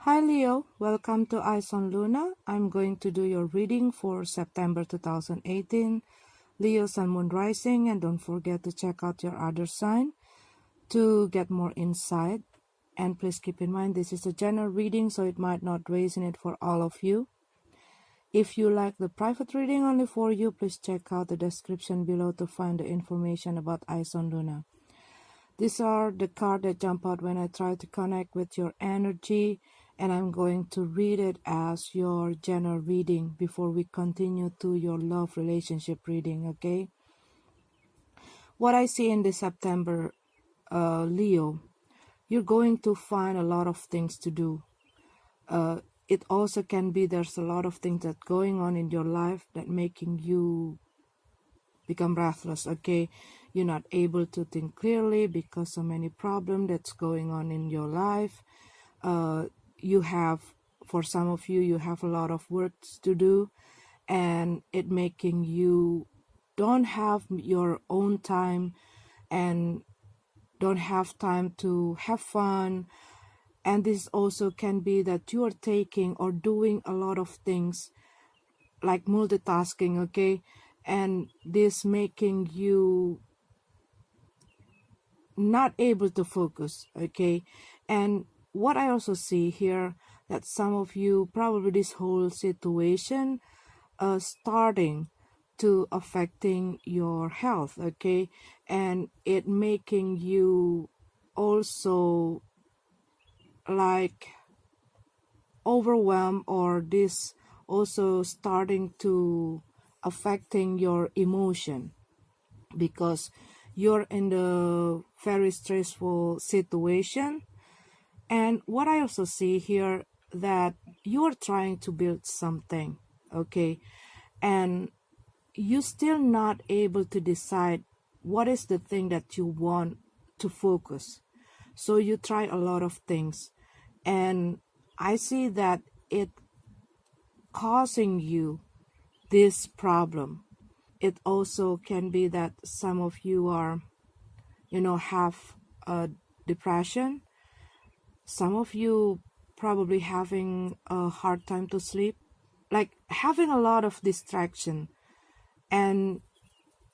Hi Leo, welcome to Eyes on Luna. I'm going to do your reading for September 2018, Leo Sun Moon Rising, and don't forget to check out your other sign to get more insight. And please keep in mind this is a general reading, so it might not resonate for all of you. If you like the private reading only for you, please check out the description below to find the information about Eyes on Luna. These are the cards that jump out when I try to connect with your energy, and I'm going to read it as your general reading before we continue to your love relationship reading, okay? What I see in this September, Leo, you're going to find a lot of things to do. It also can be there's a lot of things that going on in your life that making you become restless, okay? You're not able to think clearly because so many problems that's going on in your life. You have, for some of you, you have a lot of work to do, and it making you don't have your own time and don't have time to have fun. And this also can be that you are taking or doing a lot of things like multitasking, okay? And this making you not able to focus, okay? And what I also see here, that some of you probably this whole situation starting to affecting your health, okay? And it making you also like overwhelmed, or this also starting to affecting your emotion because you're in the very stressful situation. And what I also see here, that you're trying to build something, okay, and you're still not able to decide what is the thing that you want to focus. So you try a lot of things, and I see that it causing you this problem. It also can be that some of you are, have a depression. Some of you probably having a hard time to sleep, like having a lot of distraction, and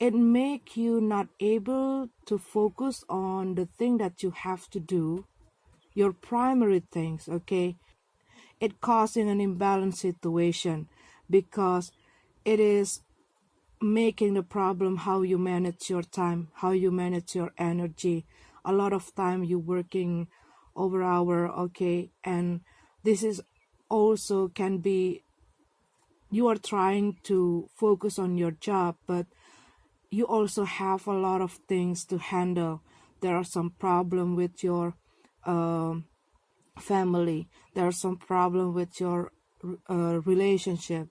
it make you not able to focus on the thing that you have to do, your primary things, okay? It causing an imbalanced situation because it is making the problem how you manage your time, how you manage your energy. A lot of time you working over hour, okay? And this is also can be you are trying to focus on your job, but you also have a lot of things to handle. There are some problem with your family. There are some problem with your relationship.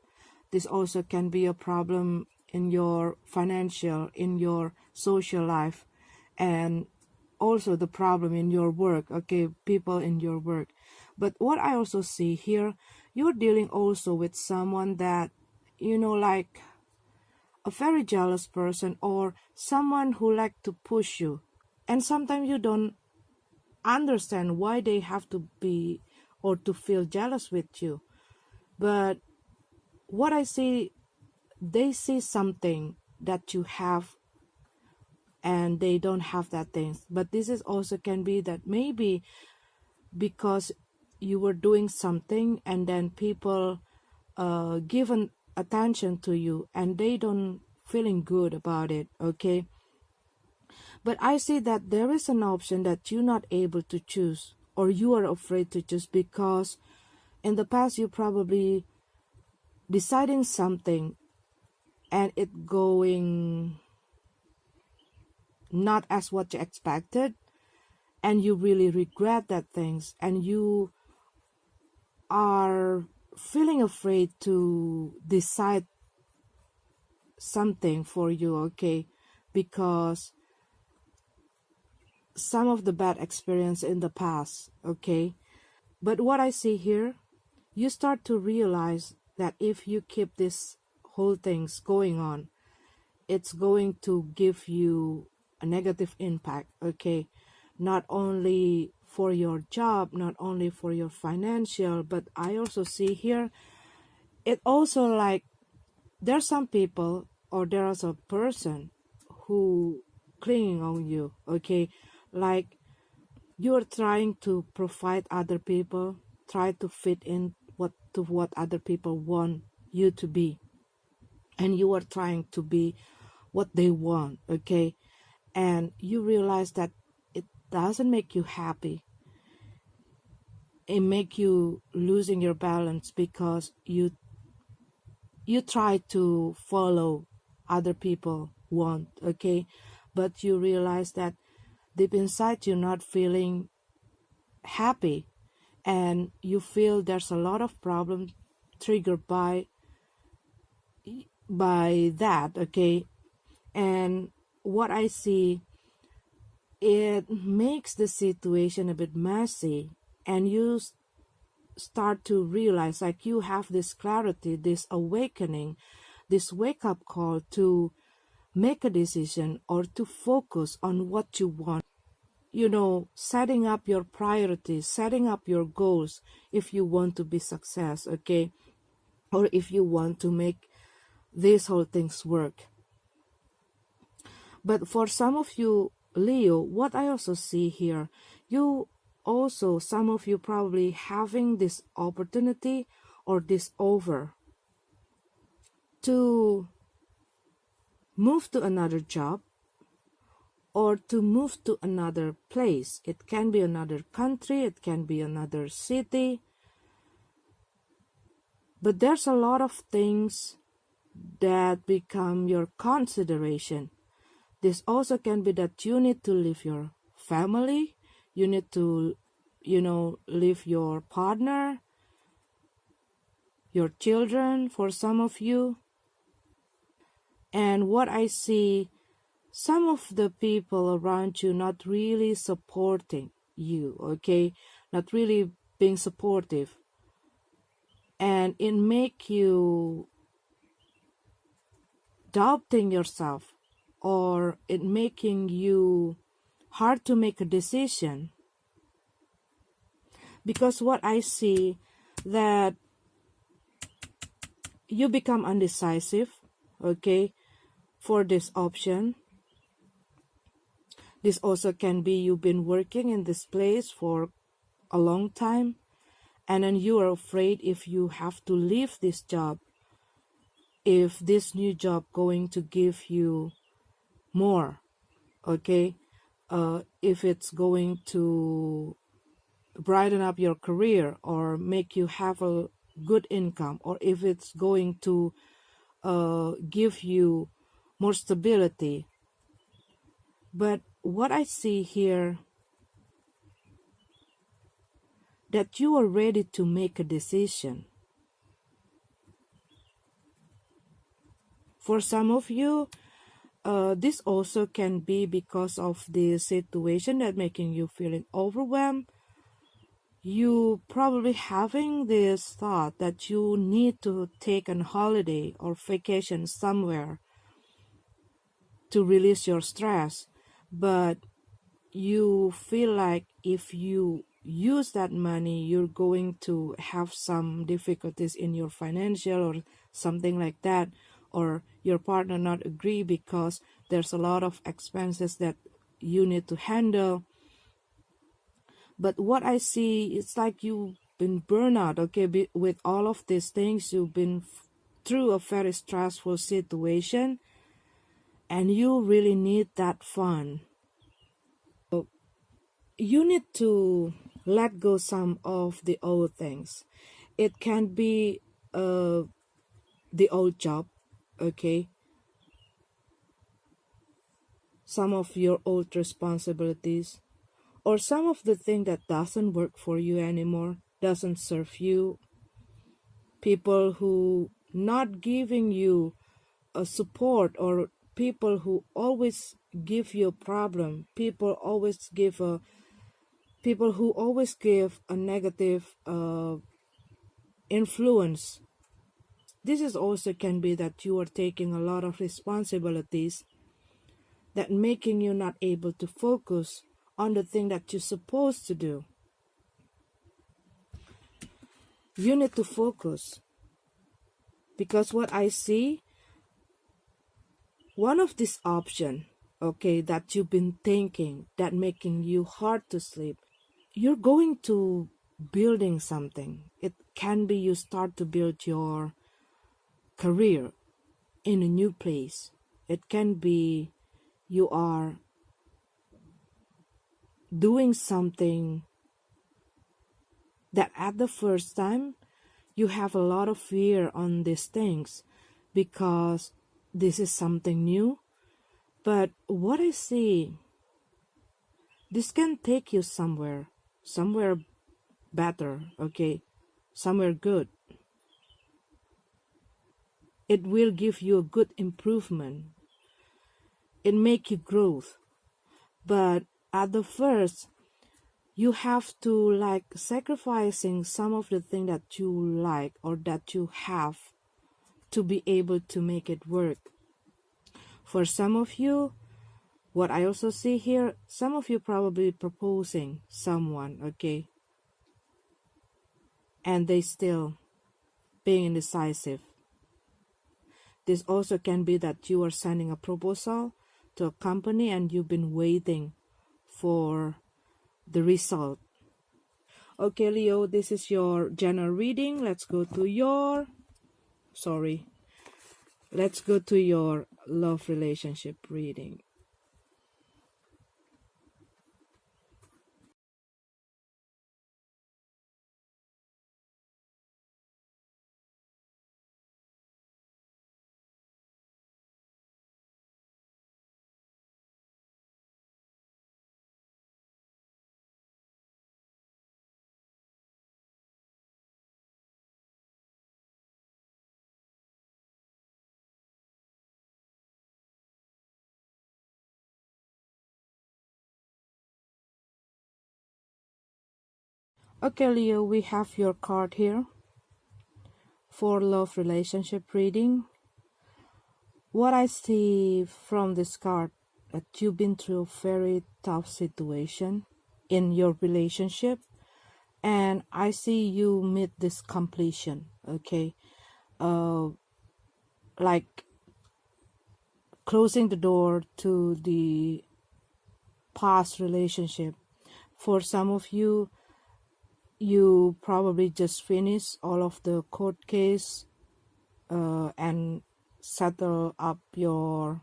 This also can be a problem in your financial, in your social life, and also the problem in your work, okay, people in your work. But what I also see here, you're dealing also with someone that, like a very jealous person, or someone who like to push you. And sometimes you don't understand why they have to be or to feel jealous with you. But what I see, they see something that you have and they don't have that thing. But this is also can be that maybe because you were doing something and then people given attention to you and they don't feeling good about it, okay? But I see that there is an option that you're not able to choose, or you are afraid to choose because in the past you probably deciding something and it going not as what you expected, and you really regret that things, and you are feeling afraid to decide something for you, okay? Because some of the bad experience in the past, okay? But what I see here, you start to realize that if you keep this whole things going on, it's going to give you a negative impact, okay? Not only for your job, not only for your financial, but I also see here it also like there's some people or there's a person who clinging on you, okay, like you're trying to provide other people, try to fit in what other people want you to be, and you are trying to be what they want, okay, and you realize that it doesn't make you happy. It make you losing your balance because you try to follow other people want, okay, but you realize that deep inside you're not feeling happy, and you feel there's a lot of problems triggered by that, okay. And what I see, it makes the situation a bit messy, and you start to realize like you have this clarity, this awakening, this wake up call to make a decision or to focus on what you want, setting up your priorities, setting up your goals if you want to be success, okay, or if you want to make these whole things work. But for some of you, Leo, what I also see here, some of you probably having this opportunity or this offer to move to another job or to move to another place. It can be another country, it can be another city. But there's a lot of things that become your consideration. This also can be that you need to leave your family, you need to, leave your partner, your children for some of you. And what I see, some of the people around you not really supporting you, okay, not really being supportive, and it make you doubting yourself, or it making you hard to make a decision. Because what I see, that you become undecisive, okay, for this option. This also can be you've been working in this place for a long time, and then you are afraid if you have to leave this job, if this new job going to give you more, okay, if it's going to brighten up your career or make you have a good income, or if it's going to give you more stability. But what I see here, that you are ready to make a decision. For some of you, this also can be because of the situation that making you feeling overwhelmed. You probably having this thought that you need to take a holiday or vacation somewhere to release your stress, but you feel like if you use that money, you're going to have some difficulties in your financial or something like that, or your partner not agree because there's a lot of expenses that you need to handle. But what I see, it's like you've been burnout, okay, with all of these things. You've been through a very stressful situation, and you really need that fun. So you need to let go some of the old things. It can be the old job, okay, some of your old responsibilities, or some of the thing that doesn't work for you anymore, doesn't serve you, people who not giving you a support, or people who always give you a problem, people who always give a negative influence. This is also can be that you are taking a lot of responsibilities that making you not able to focus on the thing that you're supposed to do. You need to focus, because what I see, one of these options, okay, that you've been thinking that making you hard to sleep, you're going to building something. It can be you start to build your career in a new place. It can be you are doing something that at the first time you have a lot of fear on these things because this is something new. But what I see, this can take you somewhere better, okay, somewhere good. It will give you a good improvement. It make you growth. But at the first, you have to like sacrificing some of the thing that you like or that you have to be able to make it work. For some of you, what I also see here, some of you probably proposing someone, okay, and they still being indecisive. This also can be that you are sending a proposal to a company and you've been waiting for the result. Okay, Leo, this is your general reading. Let's go to your love relationship reading. Okay, Leo, we have your card here for love relationship reading. What I see from this card, that you've been through a very tough situation in your relationship, and I see you meet this completion, okay, like closing the door to the past relationship. For some of you, you probably just finish all of the court case and settle up your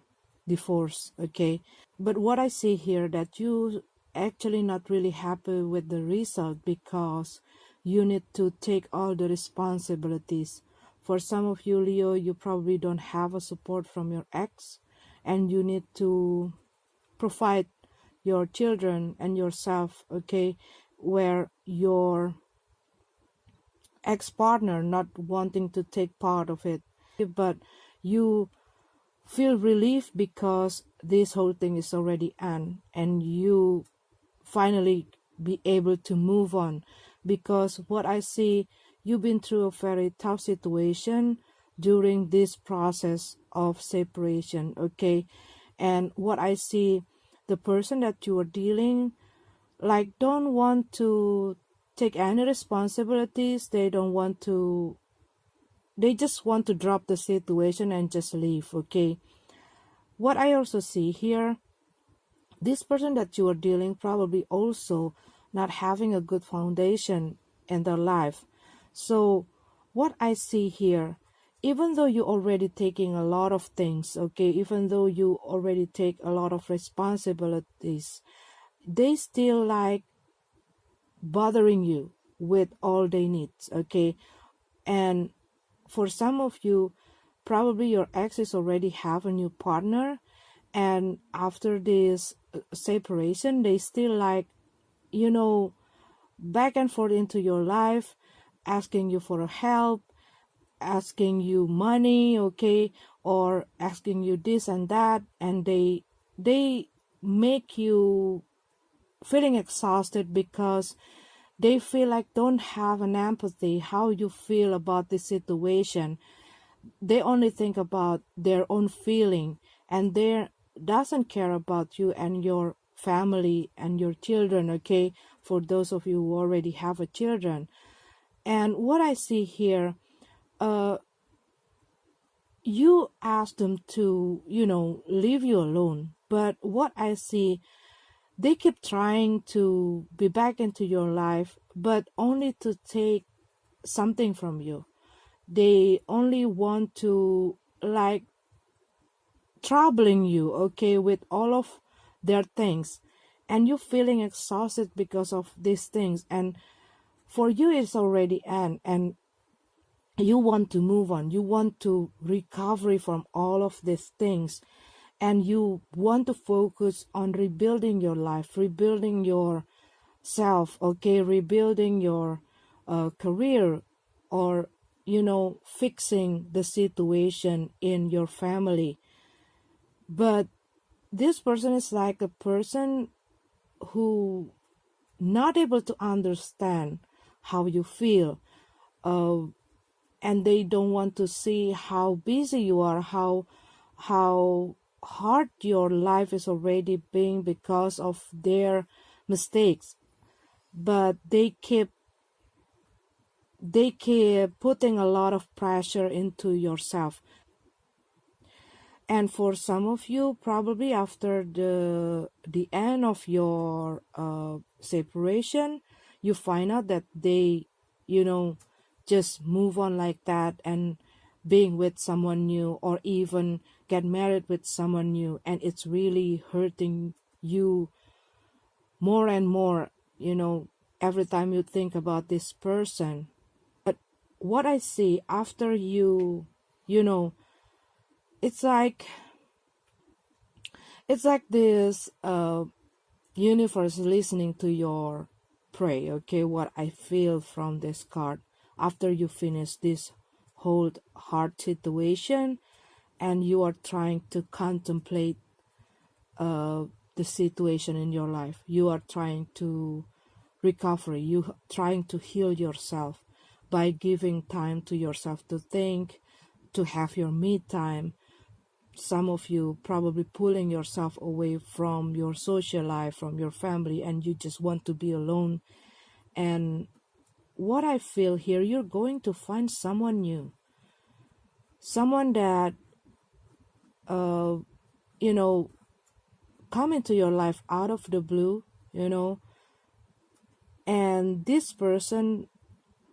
divorce, okay. But what I see here, that you actually not really happy with the result because you need to take all the responsibilities. For some of you, Leo, you probably don't have a support from your ex, and you need to provide your children and yourself, okay, where your ex-partner not wanting to take part of it, but you feel relief because this whole thing is already end and you finally be able to move on. Because what I see, you've been through a very tough situation during this process of separation, okay. And what I see, the person that you are dealing like don't want to take any responsibilities. They just want to drop the situation and just leave, okay. What I also see here, this person that you are dealing probably also not having a good foundation in their life. So what I see here, even though you already taking a lot of things, okay, even though you already take a lot of responsibilities, they still like bothering you with all they need, okay. And for some of you, probably your ex is already have a new partner, and after this separation, they still like, back and forth into your life, asking you for help, asking you money, okay, or asking you this and that, and they make you feeling exhausted because they feel like don't have an empathy how you feel about the situation. They only think about their own feeling, and they doesn't care about you and your family and your children, okay, for those of you who already have a children. And what I see here, you ask them to, leave you alone. But what I see, they keep trying to be back into your life, but only to take something from you. They only want to, like, troubling you, okay, with all of their things. And you feeling exhausted because of these things. And for you, it's already end. And you want to move on. You want to recover from all of these things. And you want to focus on rebuilding your life, rebuilding yourself, okay, rebuilding your career, or, fixing the situation in your family. But this person is like a person who not able to understand how you feel, and they don't want to see how busy you are, how hard your life is already being because of their mistakes. But they keep putting a lot of pressure into yourself. And for some of you, probably after the end of your separation, you find out that they, just move on like that, and being with someone new, or even get married with someone new, and it's really hurting you more and more, every time you think about this person. But what I see after you know, it's like this universe listening to your pray, okay, what I feel from this card. After you finish this whole hard situation, and you are trying to contemplate the situation in your life, you are trying to recover, you trying to heal yourself by giving time to yourself to think, to have your me time. Some of you probably pulling yourself away from your social life, from your family, and you just want to be alone. And what I feel here, you're going to find someone new, someone that come into your life out of the blue, and this person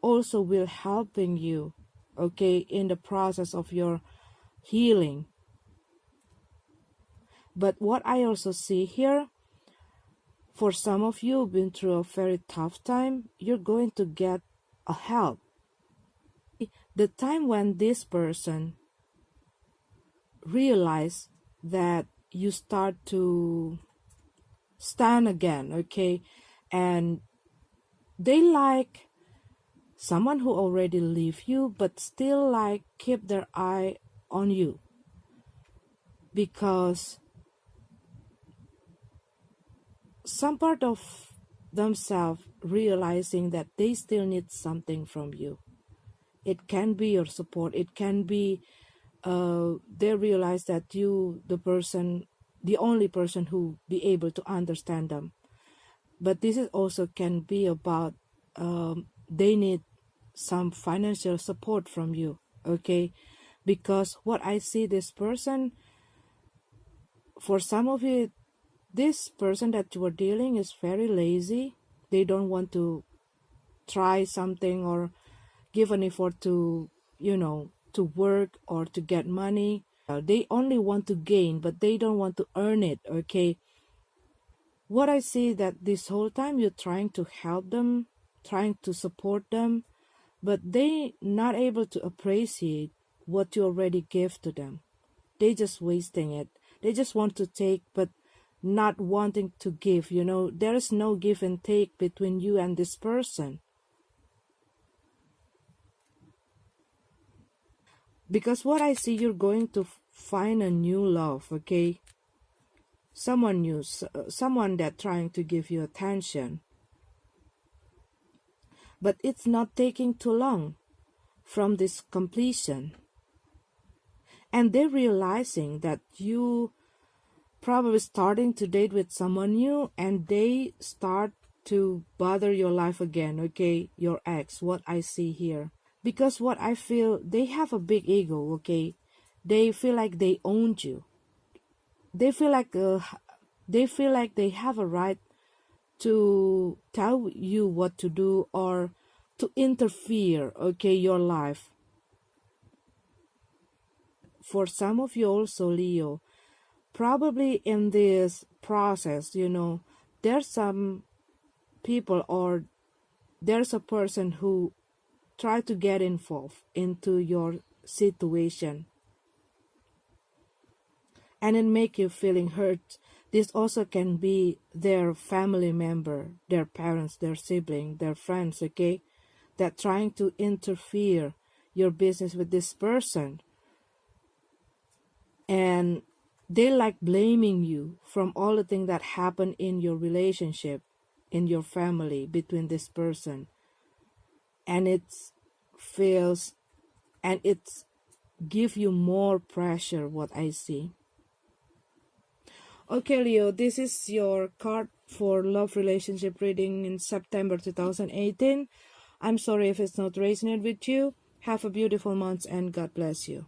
also will helping you, okay, in the process of your healing. But what I also see here, for some of you who've been through a very tough time, you're going to get a help. The time when this person realize that you start to stand again, okay, and they like someone who already leave you, but still like keep their eye on you, because some part of themselves realizing that they still need something from you. It can be your support. It can be they realize that you, the only person who be able to understand them. But this is also can be about they need some financial support from you, okay? Because what I see, this person, for some of you, this person that you are dealing is very lazy. They don't want to try something or give an effort to, to work or to get money. They only want to gain, but they don't want to earn it, okay? What I see, that this whole time you're trying to help them, trying to support them, but they not able to appreciate what you already give to them. They just wasting it. They just want to take, but not wanting to give. There is no give and take between you and this person. Because what I see, you're going to find a new love, okay? Someone new, someone that trying to give you attention. But it's not taking too long from this completion. And they're realizing that you probably starting to date with someone new, and they start to bother your life again, okay? Your ex, what I see here. Because what I feel, they have a big ego, okay? They feel like they owned you. They feel like they have a right to tell you what to do or to interfere, okay, your life. For some of you also, Leo, probably in this process, there's some people or there's a person who try to get involved into your situation and it make you feeling hurt. This also can be their family member, their parents, their sibling, their friends, okay, that trying to interfere your business with this person, and they like blaming you from all the things that happen in your relationship, in your family, between this person, and it feels and it's give you more pressure, what I see. Okay, Leo, this is your card for love relationship reading in September 2018. I'm sorry if it's not resonating with you. Have a beautiful month and God bless you.